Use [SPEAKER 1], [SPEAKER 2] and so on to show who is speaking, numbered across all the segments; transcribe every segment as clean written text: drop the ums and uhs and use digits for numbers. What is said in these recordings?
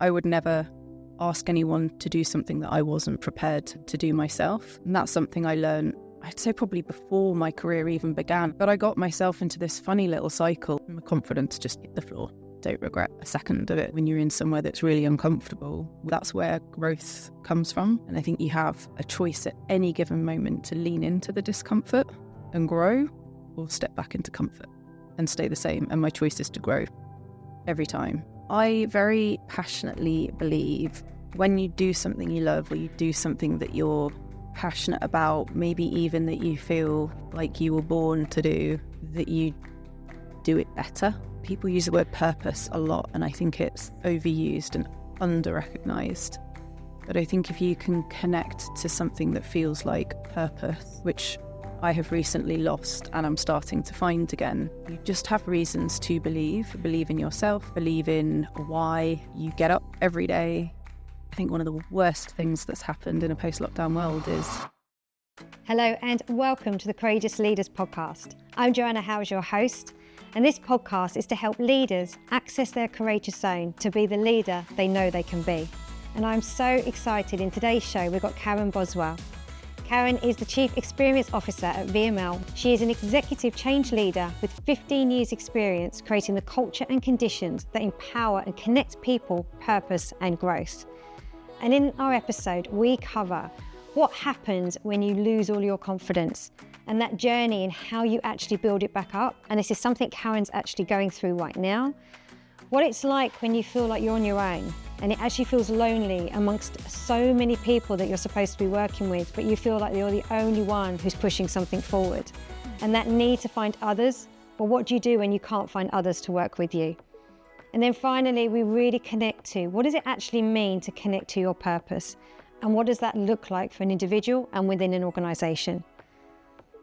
[SPEAKER 1] I would never ask anyone to do something that I wasn't prepared to do myself. And that's something I learned, I'd say probably before my career even began. But I got myself into this funny little cycle. My confidence just hit the floor. Don't regret a second of it. When you're in somewhere that's really uncomfortable, that's where growth comes from. And I think you have a choice at any given moment to lean into the discomfort and grow, or step back into comfort and stay the same. And my choice is to grow every time. I very passionately believe when you do something you love, or you do something that you're passionate about, maybe even that you feel like you were born to do, that you do it better. People use the word purpose a lot, and I think it's overused and under-recognised. But I think if you can connect to something that feels like purpose, which I have recently lost and I'm starting to find again, you just have reasons to believe in yourself, believe in why you get up every day. I think one of the worst things that's happened in a post-lockdown world is...
[SPEAKER 2] Hello and welcome to the Courageous Leaders podcast. I'm Joanna Howes, your host, and this podcast is to help leaders access their courageous zone to be the leader they know they can be. And I'm so excited. In today's show, we've got Karen Boswell. Karen is the Chief Experience Officer at VML. She is an executive change leader with 15 years experience creating the culture and conditions that empower and connect people, purpose and growth. And in our episode, we cover what happens when you lose all your confidence and that journey and how you actually build it back up. And this is something Karen's actually going through right now. What it's like when you feel like you're on your own and it actually feels lonely amongst so many people that you're supposed to be working with, but you feel like you're the only one who's pushing something forward. And that need to find others, but what do you do when you can't find others to work with you? And then finally, we really connect to what does it actually mean to connect to your purpose? And what does that look like for an individual and within an organisation?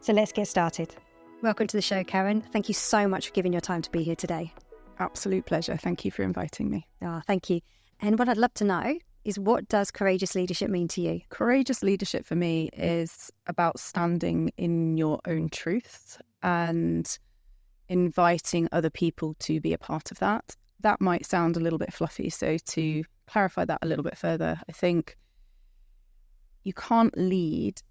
[SPEAKER 2] So let's get started. Welcome to the show, Karen. Thank you so much for giving your time to be here today.
[SPEAKER 1] Absolute pleasure. Thank you for inviting me.
[SPEAKER 2] Oh, thank you. And what I'd love to know is, what does courageous leadership mean to you?
[SPEAKER 1] Courageous leadership for me is about standing in your own truth and inviting other people to be a part of that. That might sound a little bit fluffy, so to clarify that a little bit further, I think you can't lead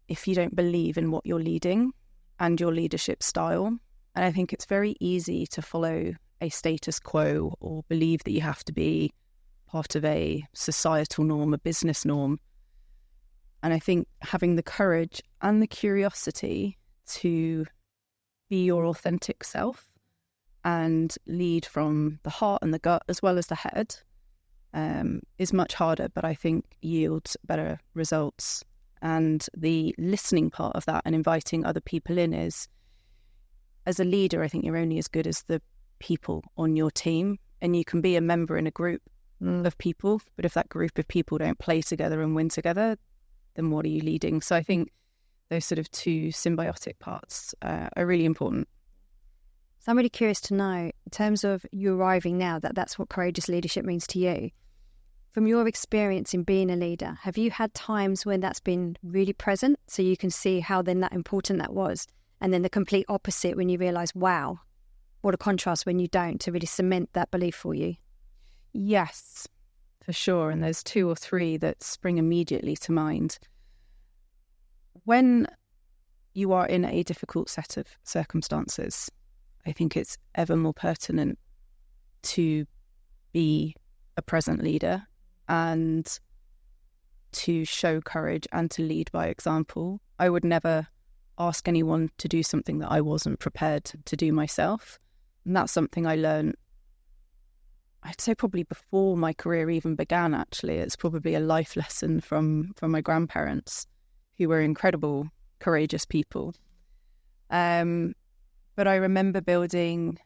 [SPEAKER 1] if you don't believe in what you're leading and your leadership style. And I think it's very easy to follow a status quo or believe that you have to be part of a societal norm, a business norm. And I think having the courage and the curiosity to be your authentic self and lead from the heart and the gut as well as the head is much harder, but I think yields better results. And the listening part of that and inviting other people in is, as a leader, I think you're only as good as the people on your team, and you can be a member in a group of people, but if that group of people don't play together and win together, then what are you leading? So I think those sort of two symbiotic parts are really important.
[SPEAKER 2] So I'm really curious to know, in terms of you arriving now, that's what courageous leadership means to you. From your experience in being a leader, have you had times when that's been really present so you can see how then that important that was, and then the complete opposite when you realise, wow, what a contrast when you don't, to really cement that belief for you?
[SPEAKER 1] Yes, for sure. And there's two or three that spring immediately to mind. When you are in a difficult set of circumstances, I think it's ever more pertinent to be a present leader and to show courage and to lead by example. I would never ask anyone to do something that I wasn't prepared to do myself. And that's something I learned, I'd say probably before my career even began, actually. It's probably a life lesson from my grandparents, who were incredible, courageous people. But I remember building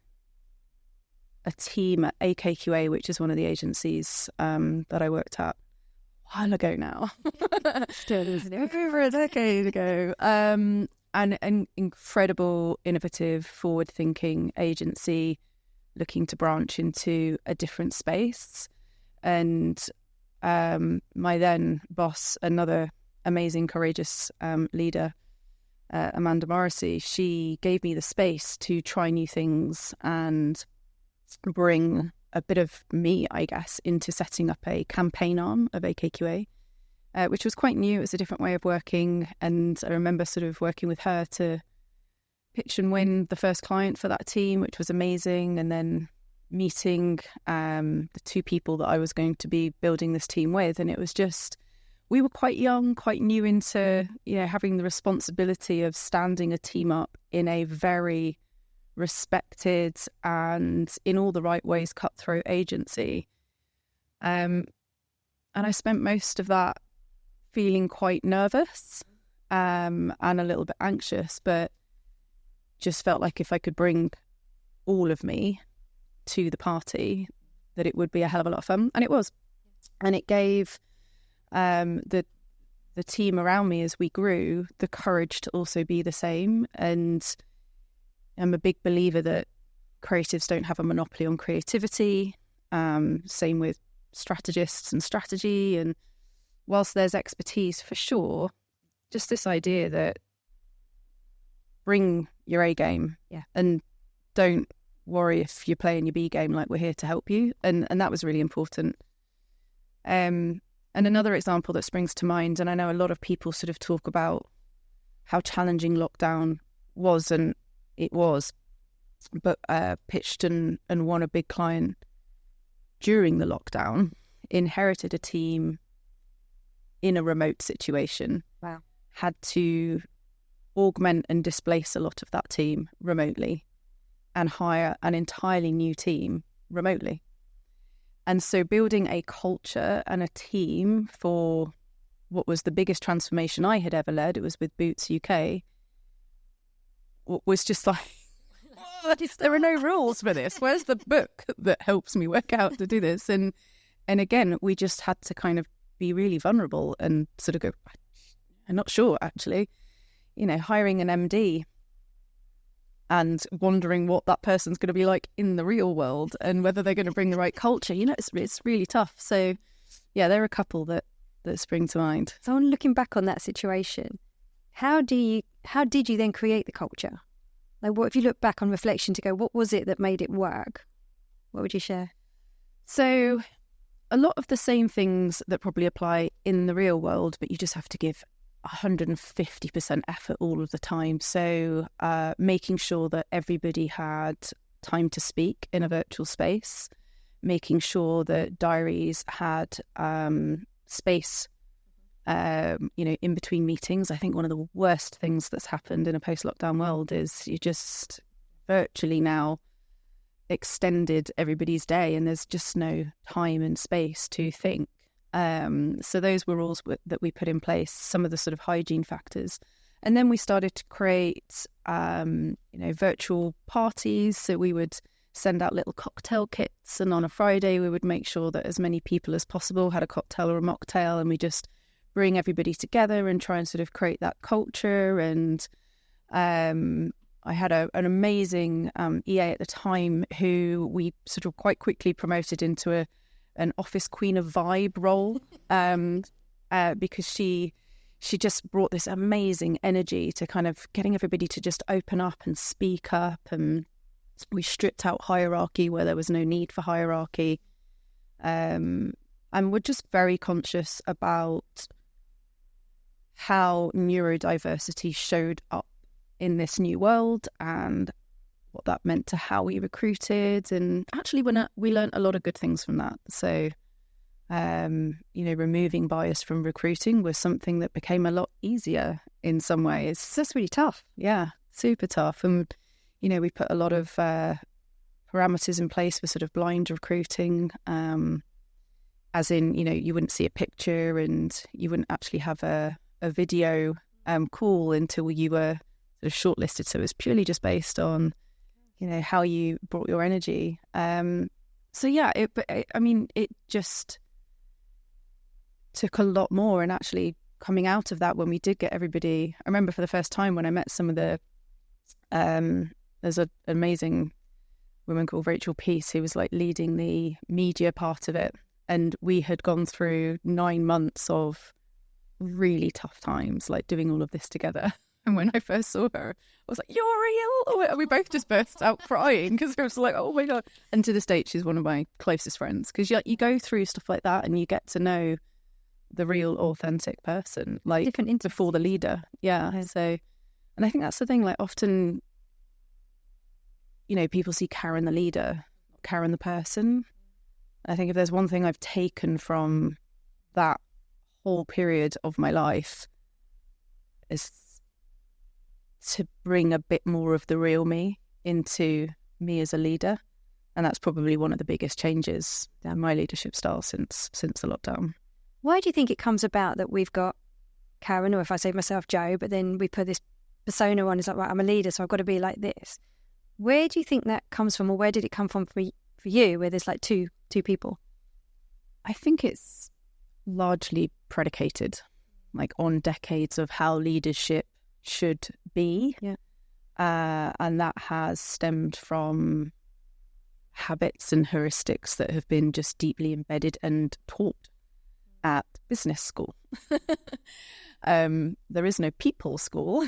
[SPEAKER 1] a team at AKQA, which is one of the agencies that I worked at a while ago now.
[SPEAKER 2] Still, isn't it?
[SPEAKER 1] Over a decade ago. And an incredible, innovative, forward-thinking agency looking to branch into a different space. And my then boss, another amazing, courageous leader, Amanda Morrissey, she gave me the space to try new things and bring a bit of me, I guess, into setting up a campaign arm of AKQA, which was quite new. It was a different way of working. And I remember sort of working with her to pitch and win the first client for that team, which was amazing. And then meeting the two people that I was going to be building this team with. And it was just, we were quite young, quite new into, having the responsibility of standing a team up in a very respected and in all the right ways cutthroat agency. And I spent most of that feeling quite nervous and a little bit anxious, but just felt like if I could bring all of me to the party, that it would be a hell of a lot of fun. And it was. And it gave the team around me, as we grew, the courage to also be the same. And I'm a big believer that creatives don't have a monopoly on creativity. Same with strategists and strategy. And whilst there's expertise for sure, just this idea that bring your A game, and don't worry if you're playing your B game, like we're here to help you. And that was really important. And another example that springs to mind, and I know a lot of people sort of talk about how challenging lockdown was, and it was, but pitched and won a big client during the lockdown, inherited a team in a remote situation.
[SPEAKER 2] Wow.
[SPEAKER 1] Had to augment and displace a lot of that team remotely and hire an entirely new team remotely. And so building a culture and a team for what was the biggest transformation I had ever led, it was with Boots UK, was just like, there are no rules for this. Where's the book that helps me work out to do this? And again, we just had to kind of be really vulnerable and sort of go, I'm not sure, actually. Hiring an MD and wondering what that person's going to be like in the real world and whether they're going to bring the right culture. It's really tough. So, yeah, there are a couple that spring to mind.
[SPEAKER 2] So, looking back on that situation, how did you then create the culture? Like, what if you look back on reflection to go, what was it that made it work? What would you share?
[SPEAKER 1] So, a lot of the same things that probably apply in the real world, but you just have to give 150% effort all of the time. So making sure that everybody had time to speak in a virtual space, making sure that diaries had space, in between meetings. I think one of the worst things that's happened in a post-lockdown world is you just virtually now extended everybody's day and there's just no time and space to think. So those were rules that we put in place, some of the sort of hygiene factors. And then we started to create, virtual parties. So we would send out little cocktail kits, and on a Friday we would make sure that as many people as possible had a cocktail or a mocktail, and we just bring everybody together and try and sort of create that culture. And I had an amazing EA at the time who we sort of quite quickly promoted into an office queen of vibe role, because she just brought this amazing energy to kind of getting everybody to just open up and speak up. And we stripped out hierarchy where there was no need for hierarchy. And we're just very conscious about how neurodiversity showed up in this new world and what that meant to how we recruited. And actually we learned a lot of good things from that. So, removing bias from recruiting was something that became a lot easier in some ways.
[SPEAKER 2] That's really tough.
[SPEAKER 1] Yeah, super tough. And, we put a lot of parameters in place for sort of blind recruiting, as in, you wouldn't see a picture and you wouldn't actually have a video call until you were sort of shortlisted. So it was purely just based on, how you brought your energy. It just took a lot more. And actually coming out of that, when we did get everybody, I remember for the first time when I met some of the, there's an amazing woman called Rachel Peace who was like leading the media part of it. And we had gone through 9 months of really tough times, like doing all of this together. And when I first saw her, I was like, "You're real!" And we both just burst out crying because it was like, "Oh my God." And to this date, she's one of my closest friends, because you go through stuff like that and you get to know the real, authentic person, like
[SPEAKER 2] Different
[SPEAKER 1] before the leader. Yeah. So, and I think that's the thing, like often, people see Karen the leader, Karen the person. I think if there's one thing I've taken from that whole period of my life is to bring a bit more of the real me into me as a leader. And that's probably one of the biggest changes in my leadership style since the lockdown.
[SPEAKER 2] Why do you think it comes about that we've got Karen, or if I say myself, Joe, but then we put this persona on, it's like, right, I'm a leader, so I've got to be like this. Where do you think that comes from, or where did it come from for you, where there's like two people?
[SPEAKER 1] I think it's largely predicated like on decades of how leadership should be.
[SPEAKER 2] Yeah.
[SPEAKER 1] And that has stemmed from habits and heuristics that have been just deeply embedded and taught at business school. There is no people school.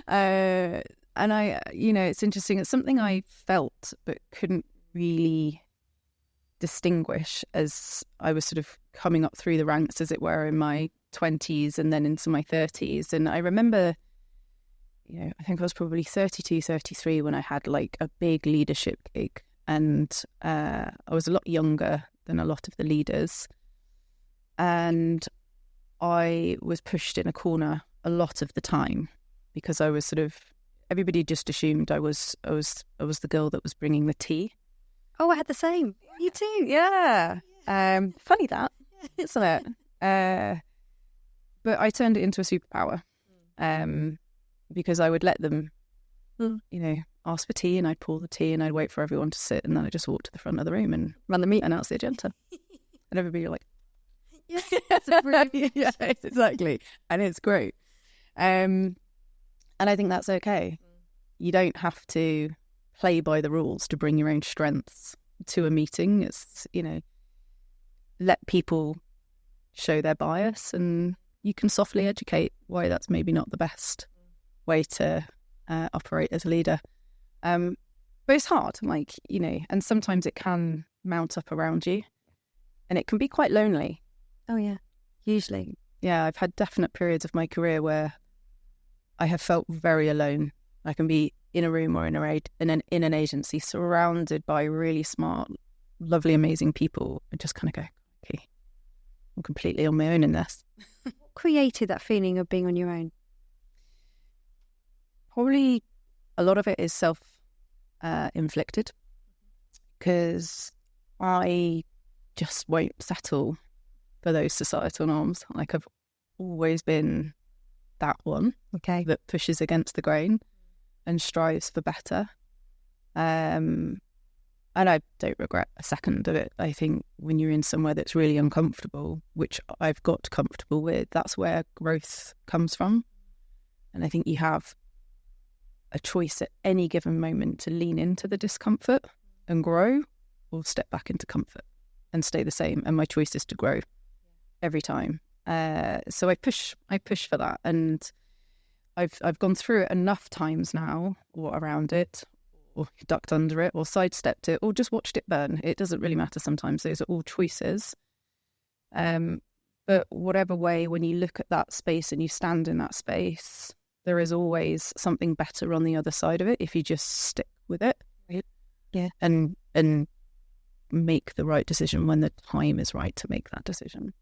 [SPEAKER 1] And it's interesting. It's something I felt but couldn't really distinguish as I was sort of coming up through the ranks, as it were, in my 20s and then into my 30s. And I remember, I think I was probably 32, 33 when I had like a big leadership gig. And I was a lot younger than a lot of the leaders. And I was pushed in a corner a lot of the time because I was sort of, everybody just assumed I was the girl that was bringing the tea.
[SPEAKER 2] Oh, I had the same.
[SPEAKER 1] You too, yeah. Funny that, isn't it? But I turned it into a superpower because I would let them, ask for tea, and I'd pour the tea and I'd wait for everyone to sit, and then I'd just walk to the front of the room and run the meet, announce the agenda. And everybody would like,
[SPEAKER 2] yes, brilliant.
[SPEAKER 1] yeah, exactly. And it's great. And I think that's okay. You don't have to play by the rules to bring your own strengths to a meeting. It's, let people show their bias, and you can softly educate why that's maybe not the best way to operate as a leader. But it's hard, and sometimes it can mount up around you, and it can be quite lonely.
[SPEAKER 2] Oh, yeah, usually.
[SPEAKER 1] Yeah, I've had definite periods of my career where I have felt very alone. I can be in a room or in an agency surrounded by really smart, lovely, amazing people, and just kind of go, okay, I'm completely on my own in this.
[SPEAKER 2] What created that feeling of being on your own?
[SPEAKER 1] Probably a lot of it is self-inflicted, because I just won't settle for those societal norms. Like, I've always been that one that pushes against the grain and strives for better. And I don't regret a second of it. I think when you're in somewhere that's really uncomfortable, which I've got comfortable with, that's where growth comes from. And I think you have a choice at any given moment to lean into the discomfort and grow, or step back into comfort and stay the same. And my choice is to grow every time. So I push for that, and I've gone through it enough times now, or around it, or ducked under it, or sidestepped it, or just watched it burn. It doesn't really matter sometimes. Those are all choices. But whatever way, when you look at that space and you stand in that space, there is always something better on the other side of it if you just stick with it. Right?
[SPEAKER 2] Yeah.
[SPEAKER 1] And make the right decision when the time is right to make that decision.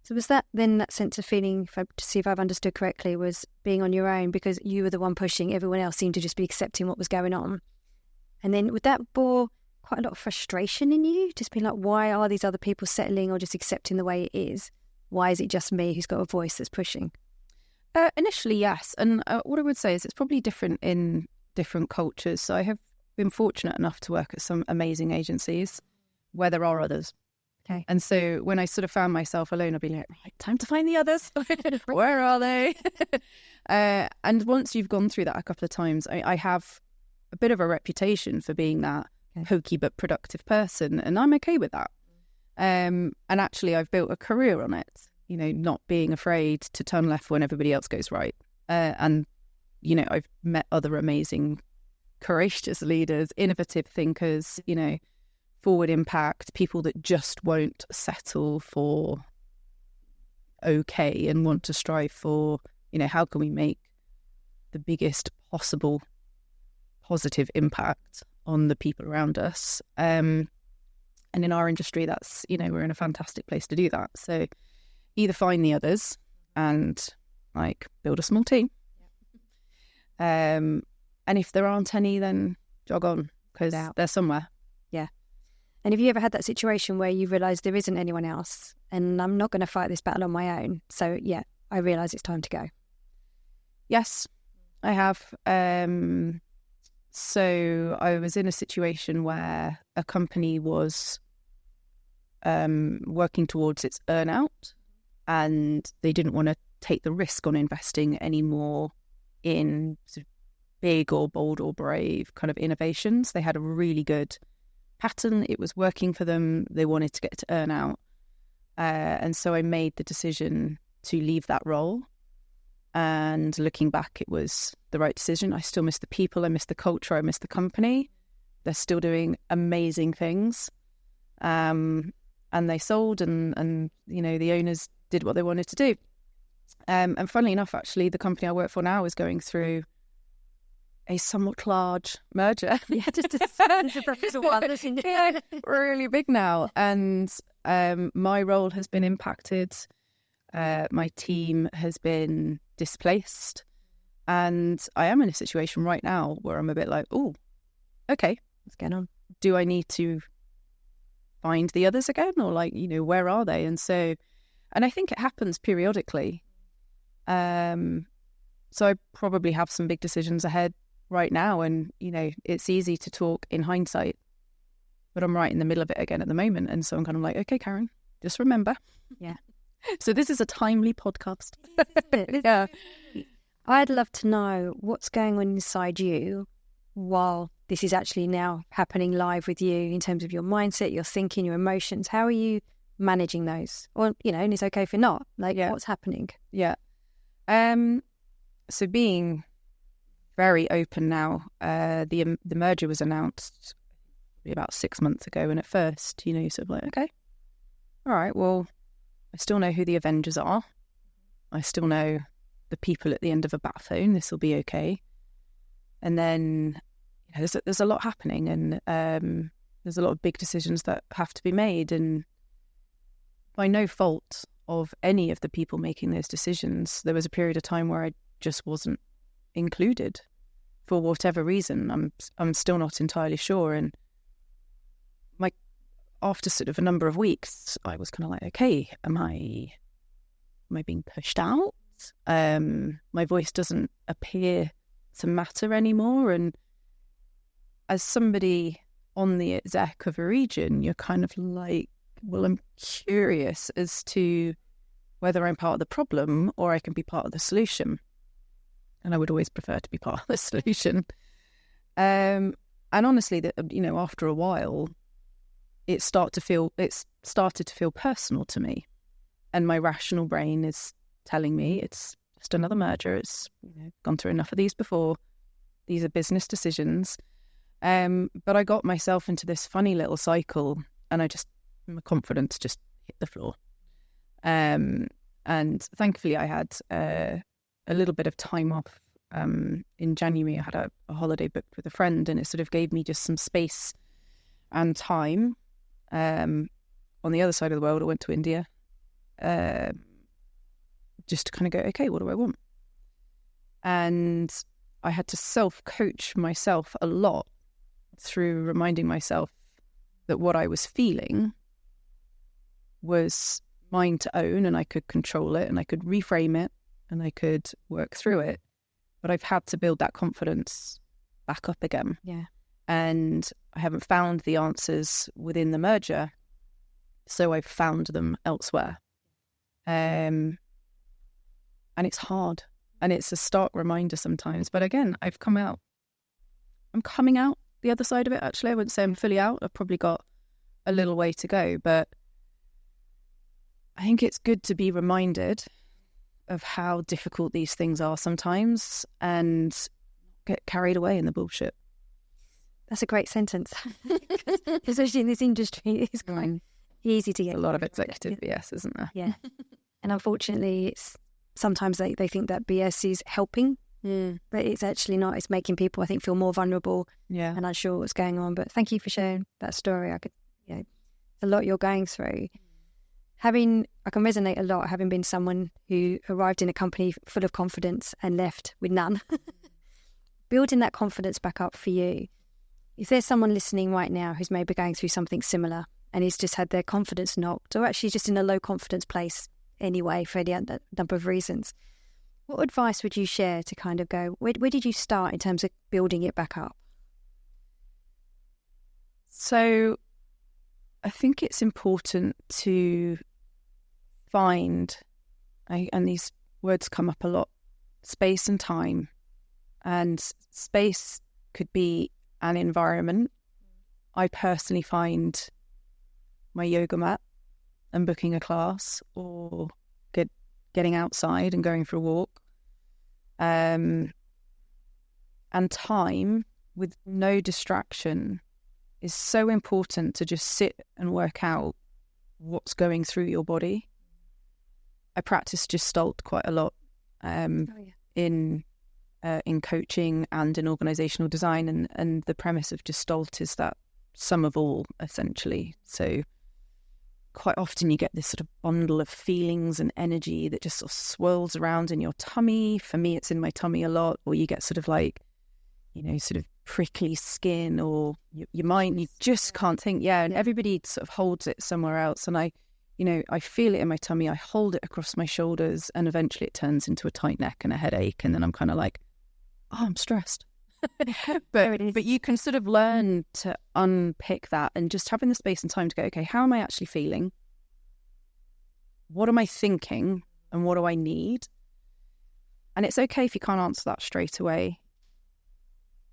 [SPEAKER 2] So was that then that sense of feeling, to see if I've understood correctly, was being on your own because you were the one pushing, everyone else seemed to just be accepting what was going on? And then would that bore quite a lot of frustration in you? Just being like, why are these other people settling or just accepting the way it is? Why is it just me who's got a voice that's pushing?
[SPEAKER 1] Initially, yes. And what I would say is it's probably different in different cultures. So I have been fortunate enough to work at some amazing agencies where there are others.
[SPEAKER 2] Okay.
[SPEAKER 1] And so when I sort of found myself alone, I'd be like, right, time to find the others. Where are they? And once you've gone through that a couple of times, I have a bit of a reputation for being that hokey but productive person, and I'm okay with that. And actually, I've built a career on it, not being afraid to turn left when everybody else goes right. And, I've met other amazing, courageous leaders, innovative thinkers, forward impact, people that just won't settle for okay and want to strive for, how can we make the biggest possible positive impact on the people around us. And in our industry, that's, we're in a fantastic place to do that. So either find the others and build a small team. And if there aren't any, then jog on, because they're somewhere.
[SPEAKER 2] Yeah. And have you ever had that situation where you realise there isn't anyone else and I'm not going to fight this battle on my own? So, yeah, I realise it's time to go.
[SPEAKER 1] Yes, I have. So I was in a situation where a company was working towards its earn-out, and they didn't want to take the risk on investing any more in sort of big or bold or brave kind of innovations. They had a really good pattern. It was working for them. They wanted to get to earn out. And so I made the decision to leave that role. And looking back, it was the right decision. I still miss the people. I miss the culture. I miss the company. They're still doing amazing things. And they sold and the owners did what they wanted to do. And funnily enough, actually, the company I work for now is going through a somewhat large merger.
[SPEAKER 2] Yeah,
[SPEAKER 1] yeah, really big now. And my role has been impacted. My team has been displaced. And I am in a situation right now where I'm a bit like, oh, okay,
[SPEAKER 2] what's going on?
[SPEAKER 1] Do I need to find the others again? Or where are they? And I think it happens periodically. So I probably have some big decisions ahead right now. And, it's easy to talk in hindsight, but I'm right in the middle of it again at the moment. And so I'm kind of like, okay, Karen, just remember.
[SPEAKER 2] Yeah.
[SPEAKER 1] So this is a timely podcast. Yeah.
[SPEAKER 2] I'd love to know what's going on inside you while this is actually now happening live with you in terms of your mindset, your thinking, your emotions. How are you managing those? Or, and it's okay if you're not. What's happening?
[SPEAKER 1] Yeah. So being very open now, the merger was announced about 6 months ago. And at first, you're sort of like, okay, all right, well, I still know who the Avengers are. I still know the people at the end of a bat phone. This will be okay. And then there's a lot happening, and there's a lot of big decisions that have to be made. And by no fault of any of the people making those decisions, there was a period of time where I just wasn't included for whatever reason. I'm still not entirely sure. And after sort of a number of weeks, I was kind of like, okay, am I being pushed out? My voice doesn't appear to matter anymore. And as somebody on the exec of a region, you're kind of like, well, I'm curious as to whether I'm part of the problem or I can be part of the solution. And I would always prefer to be part of the solution. And honestly, after a while, it started to feel personal to me, and my rational brain is telling me it's just another merger. It's gone through enough of these before. These are business decisions. But I got myself into this funny little cycle, and my confidence just hit the floor. And thankfully, I had a little bit of time off. In January, I had a holiday booked with a friend, and it sort of gave me just some space and time. On the other side of the world, I went to India, just to kind of go, okay, what do I want? And I had to self-coach myself a lot through reminding myself that what I was feeling was mine to own, and I could control it, and I could reframe it, and I could work through it. But I've had to build that confidence back up again.
[SPEAKER 2] Yeah. And
[SPEAKER 1] I haven't found the answers within the merger, so I've found them elsewhere. And it's hard, and it's a stark reminder sometimes. But again, I'm coming out the other side of it, actually. I wouldn't say I'm fully out. I've probably got a little way to go, but I think it's good to be reminded of how difficult these things are sometimes and get carried away in the bullshit.
[SPEAKER 2] That's a great sentence. Especially in this industry, it's quite easy to get
[SPEAKER 1] a lot of executive BS, isn't there?
[SPEAKER 2] Yeah. And unfortunately, it's sometimes they think that BS is helping, but it's actually not. It's making people, I think, feel more vulnerable and unsure what's going on. But thank you for sharing that story. It's a lot you're going through. I can resonate a lot, having been someone who arrived in a company full of confidence and left with none. Building that confidence back up for you. If there's someone listening right now who's maybe going through something similar and he's just had their confidence knocked, or actually just in a low confidence place anyway for any number of reasons, what advice would you share to kind of go, where did you start in terms of building it back up?
[SPEAKER 1] So I think it's important to find, and these words come up a lot, space and time. And space could be an environment. I personally find my yoga mat and booking a class, or getting outside and going for a walk. And time with no distraction is so important to just sit and work out what's going through your body. I practice Gestalt quite a lot in coaching and in organizational design, and the premise of Gestalt is that sum of all, essentially. So quite often you get this sort of bundle of feelings and energy that just sort of swirls around in your tummy. For me, it's in my tummy a lot. Or you get sort of like, sort of prickly skin, or your mind, you just can't think. And everybody sort of holds it somewhere else. And I feel it in my tummy. I hold it across my shoulders, and eventually it turns into a tight neck and a headache. And then I'm kind of like, oh, I'm stressed. But you can sort of learn to unpick that, and just having the space and time to go, okay, how am I actually feeling? What am I thinking? And what do I need? And it's okay if you can't answer that straight away.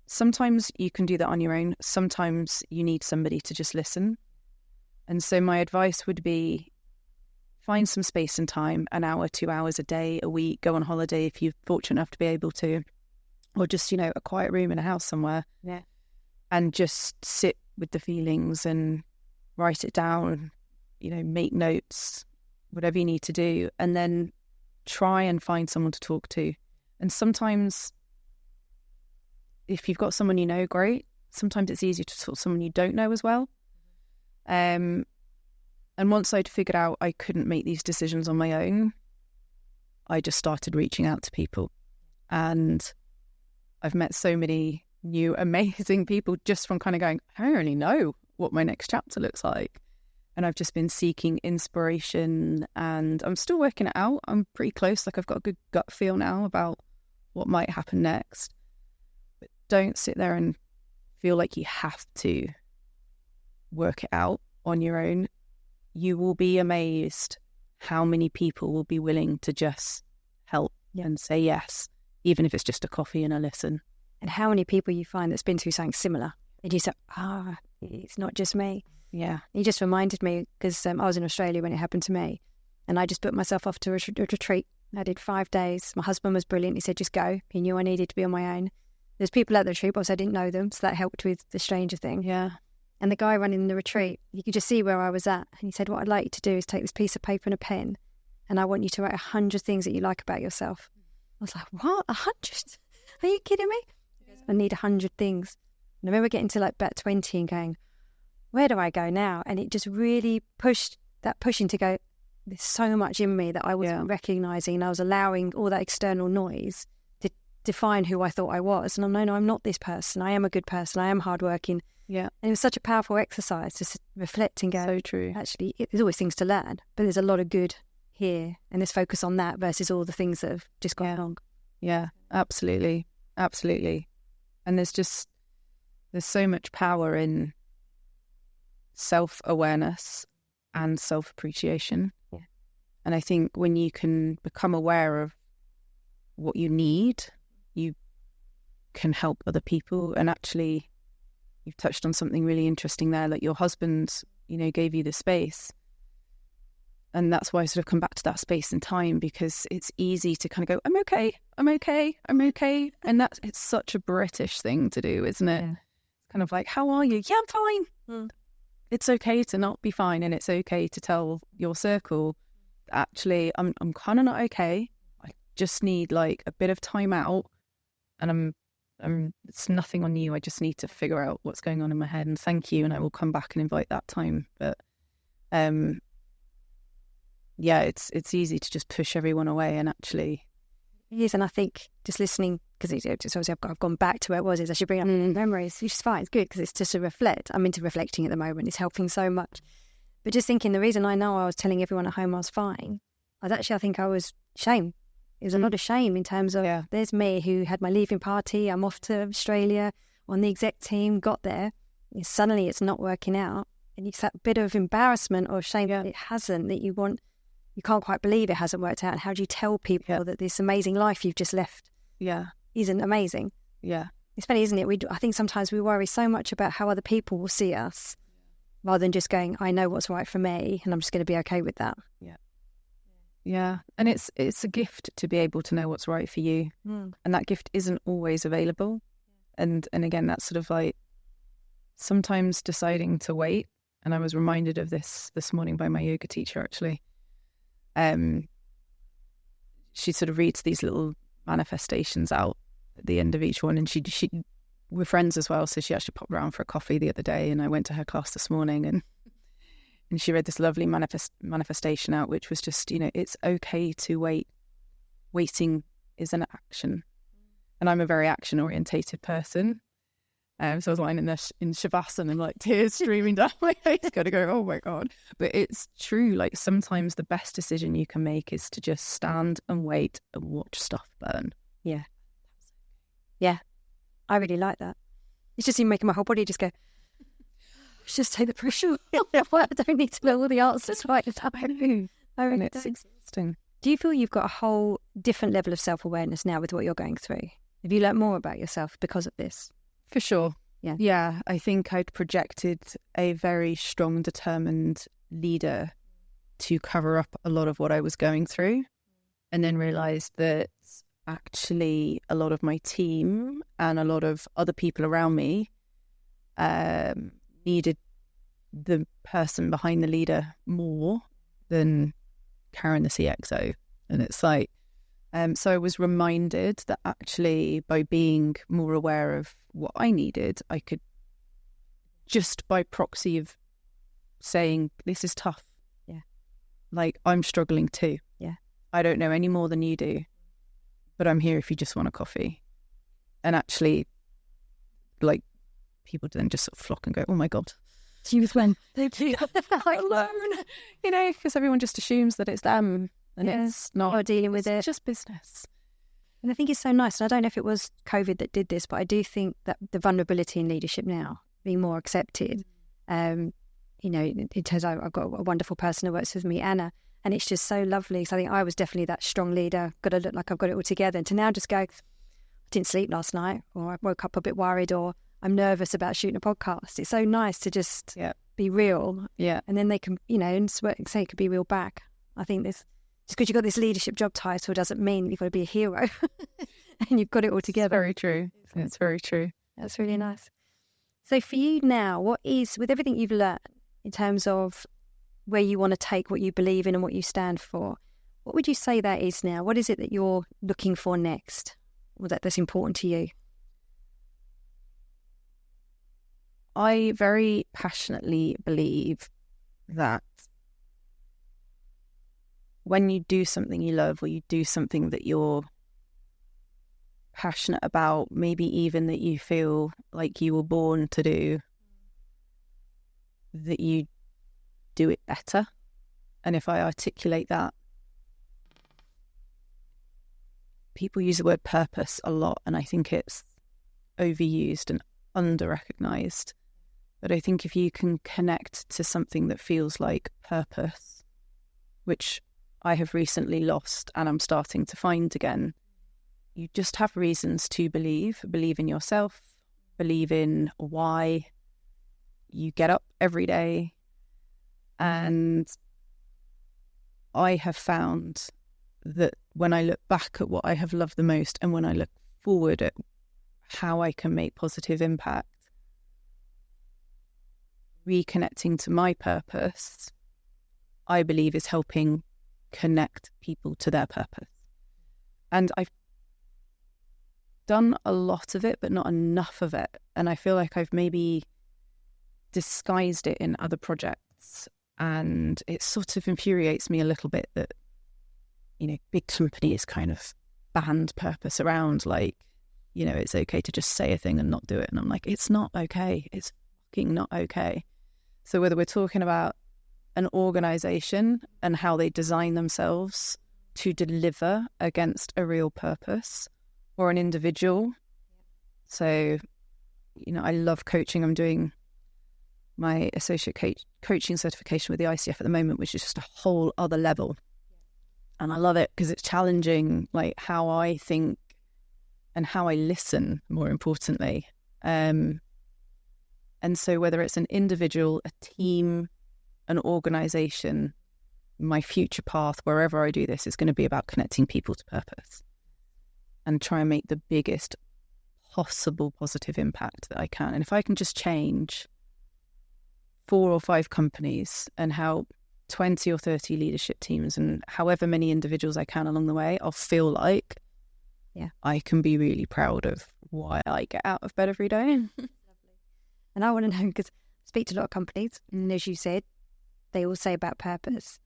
[SPEAKER 1] Sometimes you can do that on your own. Sometimes you need somebody to just listen. And so my advice would be, find some space and time, an hour, 2 hours a day, a week, go on holiday if you're fortunate enough to be able to, or just, a quiet room in a house somewhere. Yeah. And just sit with the feelings and write it down, make notes, whatever you need to do, and then try and find someone to talk to. And sometimes, if you've got someone great. Sometimes it's easier to talk to someone you don't know as well. And once I'd figured out I couldn't make these decisions on my own, I just started reaching out to people. And I've met so many new amazing people just from kind of going, I don't really know what my next chapter looks like. And I've just been seeking inspiration, and I'm still working it out. I'm pretty close. Like, I've got a good gut feel now about what might happen next. But don't sit there and feel like you have to work it out on your own. You will be amazed how many people will be willing to just help and say yes, even if it's just a coffee and a listen.
[SPEAKER 2] And how many people you find that's been through something similar, and you say, it's not just me.
[SPEAKER 1] Yeah.
[SPEAKER 2] You just reminded me, because I was in Australia when it happened to me, and I just booked myself off to a retreat. I did 5 days. My husband was brilliant. He said, just go. He knew I needed to be on my own. There's people at the retreat, but also I didn't know them, so that helped with the stranger thing.
[SPEAKER 1] Yeah.
[SPEAKER 2] And the guy running the retreat, you could just see where I was at. And he said, what I'd like you to do is take this piece of paper and a pen, and I want you to write 100 things that you like about yourself. I was like, what? 100? Are you kidding me? I need 100 things. And I remember getting to like about 20 and going, where do I go now? And it just really pushing to go, there's so much in me that I wasn't recognising, and I was allowing all that external noise to define who I thought I was. And no, I'm not this person. I am a good person. I am hardworking.
[SPEAKER 1] Yeah.
[SPEAKER 2] And it was such a powerful exercise to reflect and go,
[SPEAKER 1] so true.
[SPEAKER 2] Actually, there's always things to learn, but there's a lot of good here, and let's focus on that versus all the things that have just gone wrong.
[SPEAKER 1] Yeah, absolutely. Absolutely. And there's so much power in self-awareness and self-appreciation.
[SPEAKER 2] Yeah.
[SPEAKER 1] And I think when you can become aware of what you need, you can help other people. And actually, you've touched on something really interesting there, like your husband, gave you the space. And that's why I sort of come back to that space and time, because it's easy to kind of go, I'm okay. And it's such a British thing to do, isn't it?
[SPEAKER 2] Yeah.
[SPEAKER 1] Kind of like, how are you? Yeah, I'm fine. It's okay to not be fine, and it's okay to tell your circle, actually, I'm kind of not okay. I just need like a bit of time out, and it's nothing on you. I just need to figure out what's going on in my head, and thank you, and I will come back and invite that time. But yeah, it's easy to just push everyone away, and actually,
[SPEAKER 2] Yes, and I think just listening, because it's obviously I've gone back to where it was, is I should bring up memories, which is fine. It's good because it's just to reflect. I'm into reflecting at the moment. It's helping so much. But just thinking, the reason I know I was telling everyone at home I was fine, I think I was shame. It was a lot of shame in terms of, there's me who had my leaving party. I'm off to Australia on the exec team, got there. And suddenly it's not working out. And it's that bit of embarrassment or shame that it hasn't, that you can't quite believe it hasn't worked out. And how do you tell people that this amazing life you've just left isn't amazing?
[SPEAKER 1] Yeah.
[SPEAKER 2] It's funny, isn't it? I think sometimes we worry so much about how other people will see us rather than just going, I know what's right for me and I'm just going to be okay with that.
[SPEAKER 1] Yeah. Yeah. And it's a gift to be able to know what's right for you. And that gift isn't always available. And again, that's sort of like sometimes deciding to wait. And I was reminded of this morning by my yoga teacher, actually. She sort of reads these little manifestations out at the end of each one, and she we're friends as well, so she actually popped around for a coffee the other day, and I went to her class this morning, and she read this lovely manifestation out, which was just, it's okay to wait. Waiting is an action, and I'm a very action orientated person. So I was lying in Shavasana and like tears streaming down my face, gotta go, oh my God. But it's true, like sometimes the best decision you can make is to just stand and wait and watch stuff burn.
[SPEAKER 2] Yeah. Yeah. I really like that. It's just making my whole body just go, just take the pressure. I don't need to know all the answers right at that time. I really
[SPEAKER 1] It's exhausting.
[SPEAKER 2] Do you feel you've got a whole different level of self-awareness now with what you're going through? Have you learned more about yourself because of this?
[SPEAKER 1] For sure.
[SPEAKER 2] Yeah.
[SPEAKER 1] Yeah. I think I'd projected a very strong, determined leader to cover up a lot of what I was going through, and then realised that actually a lot of my team and a lot of other people around me needed the person behind the leader more than Karen the CXO. And it's like, so I was reminded that actually by being more aware of what I needed, I could, just by proxy of saying, this is tough.
[SPEAKER 2] Yeah.
[SPEAKER 1] Like, I'm struggling too.
[SPEAKER 2] Yeah.
[SPEAKER 1] I don't know any more than you do, but I'm here if you just want a coffee. And actually, like, people then just sort of flock and go, oh my God.
[SPEAKER 2] She was when
[SPEAKER 1] Thank you. Alone. Because everyone just assumes that it's them. And it's not.
[SPEAKER 2] Or dealing with it.
[SPEAKER 1] It's just business.
[SPEAKER 2] And I think it's so nice. And I don't know if it was COVID that did this, but I do think that the vulnerability in leadership now, being more accepted, it turns out I've got a wonderful person who works with me, Anna, and it's just so lovely. So I think I was definitely that strong leader, got to look like I've got it all together. And to now just go, I didn't sleep last night, or I woke up a bit worried, or I'm nervous about shooting a podcast. It's so nice to just be real.
[SPEAKER 1] Yeah.
[SPEAKER 2] And then they can, and say it could be real back. I think this, just because you've got this leadership job title doesn't mean you've got to be a hero and you've got it all together.
[SPEAKER 1] It's very true. It's very true.
[SPEAKER 2] That's really nice. So for you now, what is, with everything you've learned in terms of where you want to take what you believe in and what you stand for, what would you say that is now? What is it that you're looking for next, or that's important to you?
[SPEAKER 1] I very passionately believe that when you do something you love, or you do something that you're passionate about, maybe even that you feel like you were born to do, that you do it better. And if I articulate that, people use the word purpose a lot, and I think it's overused and under-recognised. But I think if you can connect to something that feels like purpose, which I have recently lost and I'm starting to find again, you just have reasons to believe in yourself, believe in why you get up every day. And I have found that when I look back at what I have loved the most and when I look forward at how I can make positive impact, reconnecting to my purpose, I believe, is helping connect people to their purpose. And I've done a lot of it, but not enough of it. And I feel like I've maybe disguised it in other projects. And it sort of infuriates me a little bit that, you know, big companies kind of band purpose around, like, you know, it's okay to just say a thing and not do it. And I'm like, it's not okay. It's fucking not okay. So whether we're talking about an organization and how they design themselves to deliver against a real purpose, or an individual. So, you know, I love coaching. I'm doing my associate coaching certification with the ICF at the moment, which is just a whole other level. And I love it because it's challenging, like, how I think and how I listen, more importantly. And so whether it's an individual, a team, an organization, my future path, wherever I do this, is going to be about connecting people to purpose and try and make the biggest possible positive impact that I can. And if I can just change 4 or 5 companies and help 20 or 30 leadership teams and however many individuals I can along the way, I'll feel like I can be really proud of why I get out of bed every day.
[SPEAKER 2] And I want to know, because I speak to a lot of companies, and as you said, they all say about purpose.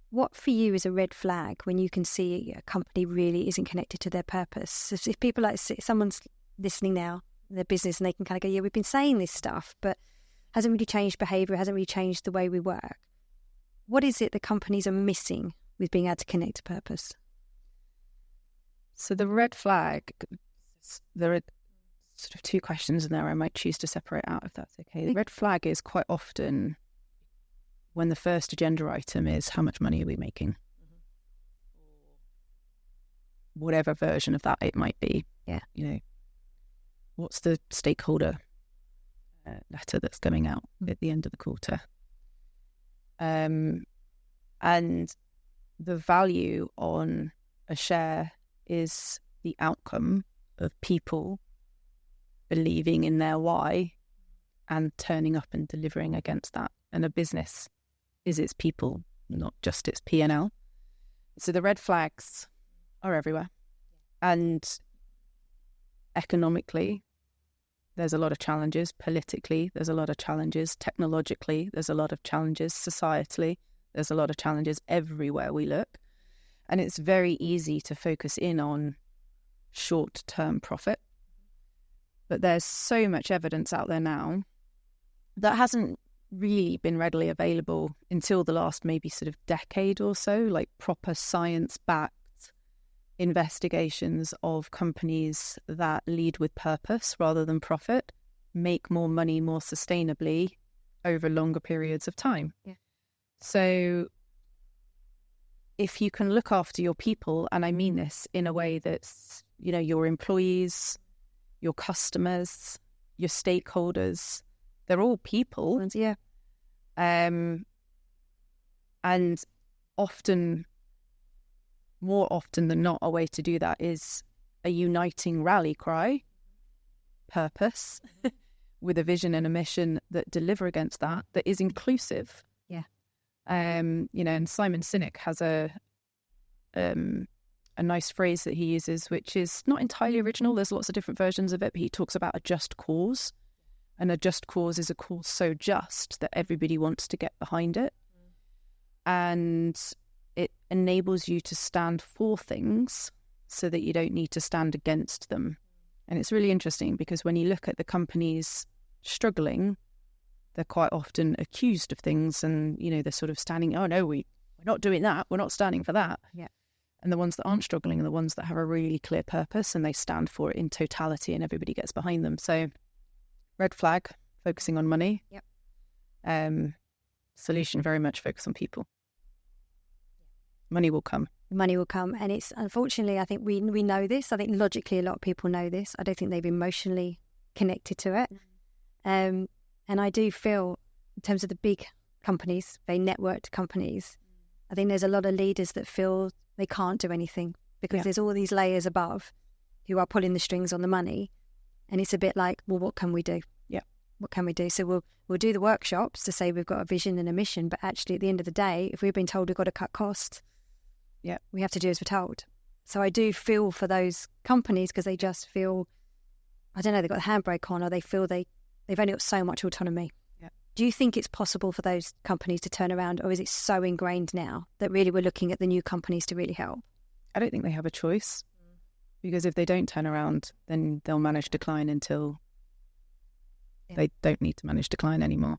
[SPEAKER 2] What for you is a red flag when you can see a company really isn't connected to their purpose? So if people, like, someone's listening now, their business, and they can kind of go, yeah, we've been saying this stuff, but hasn't really changed behaviour, hasn't really changed the way we work. What is it that companies are missing with being able to connect to purpose?
[SPEAKER 1] So the red flag, there are sort of 2 questions in there I might choose to separate out, if that's okay. The red flag is quite often when the first agenda item is, how much money are we making? Whatever version of that it might be.
[SPEAKER 2] Yeah.
[SPEAKER 1] You know, what's the stakeholder letter that's coming out at the end of the quarter? And the value on a share is the outcome of people believing in their why and turning up and delivering against that. And a business is its people, not just its P&L. So the red flags are everywhere. And economically, there's a lot of challenges. Politically, there's a lot of challenges. Technologically, there's a lot of challenges. Societally, there's a lot of challenges everywhere we look. And it's very easy to focus in on short-term profit. But there's so much evidence out there now that hasn't really been readily available until the last maybe sort of decade or so, like proper science-backed investigations of companies that lead with purpose rather than profit, make more money more sustainably over longer periods of time.
[SPEAKER 2] Yeah.
[SPEAKER 1] So if you can look after your people, and I mean this in a way that's, you know, your employees, your customers, your stakeholders, they're all people.
[SPEAKER 2] Yeah.
[SPEAKER 1] And often, more often than not, a way to do that is a uniting rally cry, purpose, with a vision and a mission that deliver against that is inclusive.
[SPEAKER 2] Yeah.
[SPEAKER 1] You know, and Simon Sinek has a nice phrase that he uses, which is not entirely original. There's lots of different versions of it, but he talks about a just cause. And a just cause is a cause so just that everybody wants to get behind it. And it enables you to stand for things so that you don't need to stand against them. And it's really interesting because when you look at the companies struggling, they're quite often accused of things and, you know, they're sort of standing, oh no, we're not doing that. We're not standing for that.
[SPEAKER 2] Yeah.
[SPEAKER 1] And the ones that aren't struggling are the ones that have a really clear purpose and they stand for it in totality and everybody gets behind them. So red flag, focusing on money.
[SPEAKER 2] Yep.
[SPEAKER 1] Solution, very much focus on people. Money will come.
[SPEAKER 2] Money will come. And it's, unfortunately, I think we know this. I think logically a lot of people know this. I don't think they've emotionally connected to it. And I do feel, in terms of the big companies, very networked companies, I think there's a lot of leaders that feel they can't do anything because there's all these layers above who are pulling the strings on the money. And it's a bit like, well, what can we do?
[SPEAKER 1] Yeah.
[SPEAKER 2] What can we do? So we'll do the workshops to say we've got a vision and a mission, but actually at the end of the day, if we've been told we've got to cut costs, we have to do as we're told. So I do feel for those companies because they just feel, I don't know, they've got the handbrake on, or they feel they've only got so much autonomy.
[SPEAKER 1] Yeah.
[SPEAKER 2] Do you think it's possible for those companies to turn around, or is it so ingrained now that really we're looking at the new companies to really help?
[SPEAKER 1] I don't think they have a choice, because if they don't turn around, then they'll manage decline until they don't need to manage decline anymore.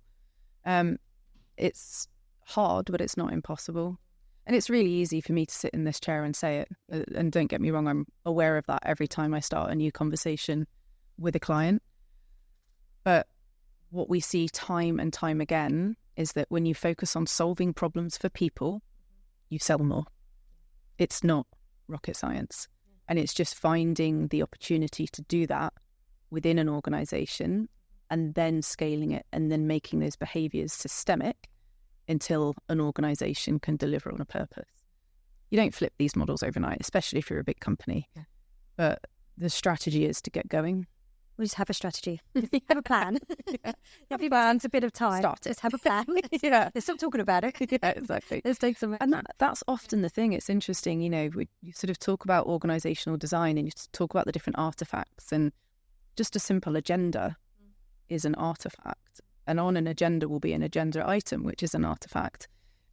[SPEAKER 1] It's hard, but it's not impossible. And it's really easy for me to sit in this chair and say it. And don't get me wrong, I'm aware of that every time I start a new conversation with a client. But what we see time and time again is that when you focus on solving problems for people, you sell more. It's not rocket science. And it's just finding the opportunity to do that within an organization and then scaling it and then making those behaviors systemic until an organization can deliver on a purpose. You don't flip these models overnight, especially if you're a big company. Yeah. But the strategy is to get going.
[SPEAKER 2] We'll just have a strategy. Have a plan. Have a plan. It's a bit of time.
[SPEAKER 1] Start it.
[SPEAKER 2] Just have a plan. Let's stop talking about it.
[SPEAKER 1] Yeah, exactly.
[SPEAKER 2] Let's take some.
[SPEAKER 1] And that's often the thing. It's interesting, you sort of talk about organizational design and you talk about the different artifacts, and just a simple agenda is an artifact. And on an agenda will be an agenda item, which is an artifact.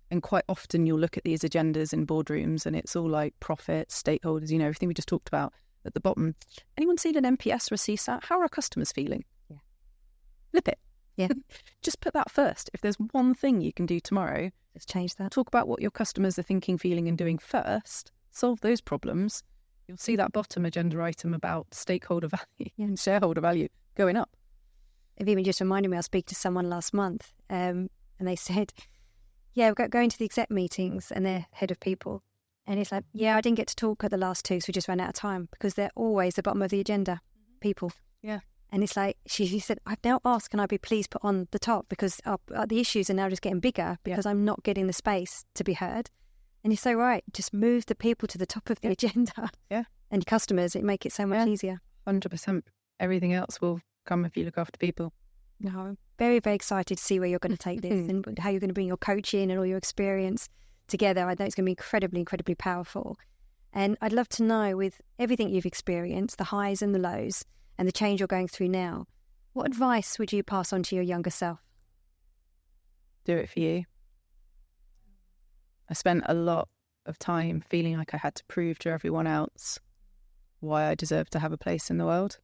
[SPEAKER 1] And quite often you'll look at these agendas in boardrooms and it's all like profit, stakeholders, everything we just talked about at the bottom. Anyone seen an NPS or a CSAT? How are our customers feeling?
[SPEAKER 2] Yeah.
[SPEAKER 1] Flip it.
[SPEAKER 2] Yeah.
[SPEAKER 1] Just put that first. If there's one thing you can do tomorrow,
[SPEAKER 2] let's change that.
[SPEAKER 1] Talk about what your customers are thinking, feeling and doing first. Solve those problems. You'll see that bottom agenda item about stakeholder value and shareholder value going up.
[SPEAKER 2] It even just reminded me, I was speaking to someone last month and they said, we're going to the exec meetings and they're head of people. And it's like, I didn't get to talk at the last two, so we just ran out of time because they're always the bottom of the agenda, people.
[SPEAKER 1] Yeah.
[SPEAKER 2] And it's like, she said, I've now asked, can I be please put on the top because the issues are now just getting bigger because I'm not getting the space to be heard. And you're so right, just move the people to the top of the agenda.
[SPEAKER 1] Yeah.
[SPEAKER 2] And customers, it make it so much easier.
[SPEAKER 1] 100%. Everything else will come if you look after people.
[SPEAKER 2] No, I'm very, very excited to see where you're going to take this and how you're going to bring your coaching and all your experience together. I know it's going to be incredibly, incredibly powerful. And I'd love to know, with everything you've experienced, the highs and the lows, and the change you're going through now, what advice would you pass on to your younger self?
[SPEAKER 1] Do it for you. I spent a lot of time feeling like I had to prove to everyone else why I deserved to have a place in the world.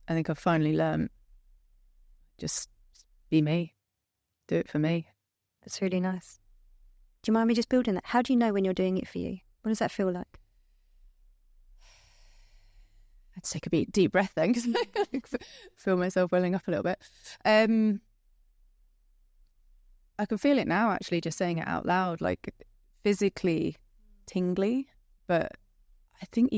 [SPEAKER 1] I think I've finally learned, just be me. Do it for me.
[SPEAKER 2] That's really nice. Do you mind me just building that? How do you know when you're doing it for you? What does that feel like?
[SPEAKER 1] I'd take a deep breath then because I feel myself welling up a little bit. I can feel it now, actually, just saying it out loud, like physically tingly. But I think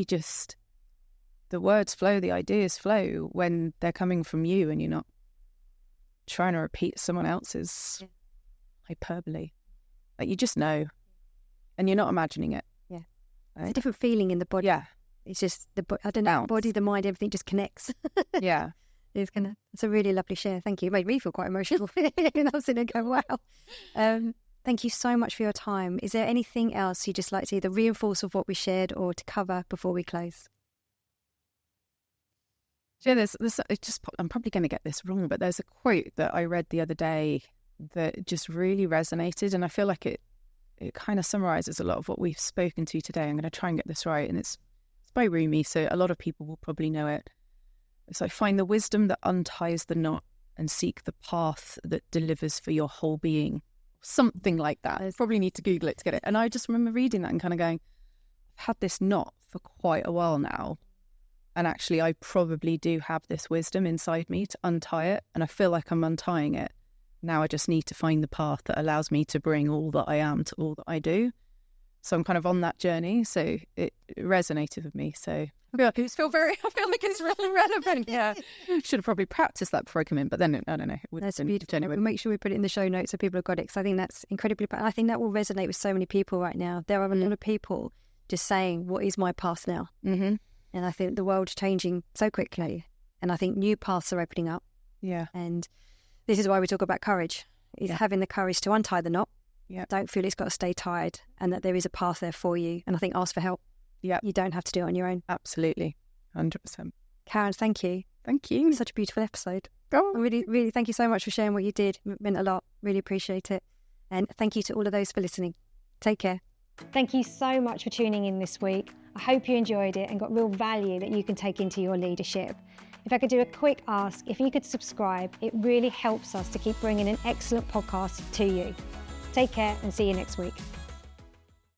[SPEAKER 1] the words flow, the ideas flow when they're coming from you and you're not trying to repeat someone else's hyperbole. Like, you just know, and you're not imagining it.
[SPEAKER 2] Yeah. Right? It's a different feeling in the body.
[SPEAKER 1] Yeah.
[SPEAKER 2] It's just, the body, the mind, everything just connects.
[SPEAKER 1] Yeah.
[SPEAKER 2] It's a really lovely share. Thank you. It made me feel quite emotional. And I was sitting there going, wow. Thank you so much for your time. Is there anything else you'd just like to either reinforce of what we shared or to cover before we close?
[SPEAKER 1] Yeah, I'm probably going to get this wrong, but there's a quote that I read the other day that just really resonated, and I feel like it kind of summarizes a lot of what we've spoken to today. I'm going to try and get this right, and it's by Rumi, so a lot of people will probably know it. It's like, find the wisdom that unties the knot and seek the path that delivers for your whole being. Something like that. I probably need to Google it to get it. And I just remember reading that and kind of going, I've had this knot for quite a while now. And actually, I probably do have this wisdom inside me to untie it. And I feel like I'm untying it. Now I just need to find the path that allows me to bring all that I am to all that I do. So I'm kind of on that journey. So it resonated with me. So I feel like it's really relevant. Yeah. Should have probably practiced that before I come in, but then I don't know.
[SPEAKER 2] That's beautiful. We'll make sure we put it in the show notes so people have got it, because I think that's incredibly, I think that will resonate with so many people right now. There are a lot of people just saying, what is my path now? Mm-hmm. And I think the world's changing so quickly, and I think new paths are opening up.
[SPEAKER 1] Yeah.
[SPEAKER 2] And this is why we talk about courage, is having the courage to untie the knot. Yeah. Don't feel it's got to stay tied, and that there is a path there for you. And I think ask for help. Yeah. You don't have to do it on your own.
[SPEAKER 1] Absolutely. 100%.
[SPEAKER 2] Karen, thank you.
[SPEAKER 1] Thank you.
[SPEAKER 2] Such a beautiful episode. Really, really thank you so much for sharing what you did. It meant a lot. Really appreciate it. And thank you to all of those for listening. Take care. Thank you so much for tuning in this week. I hope you enjoyed it and got real value that you can take into your leadership. If I could do a quick ask, if you could subscribe, it really helps us to keep bringing an excellent podcast to you. Take care and see you next week.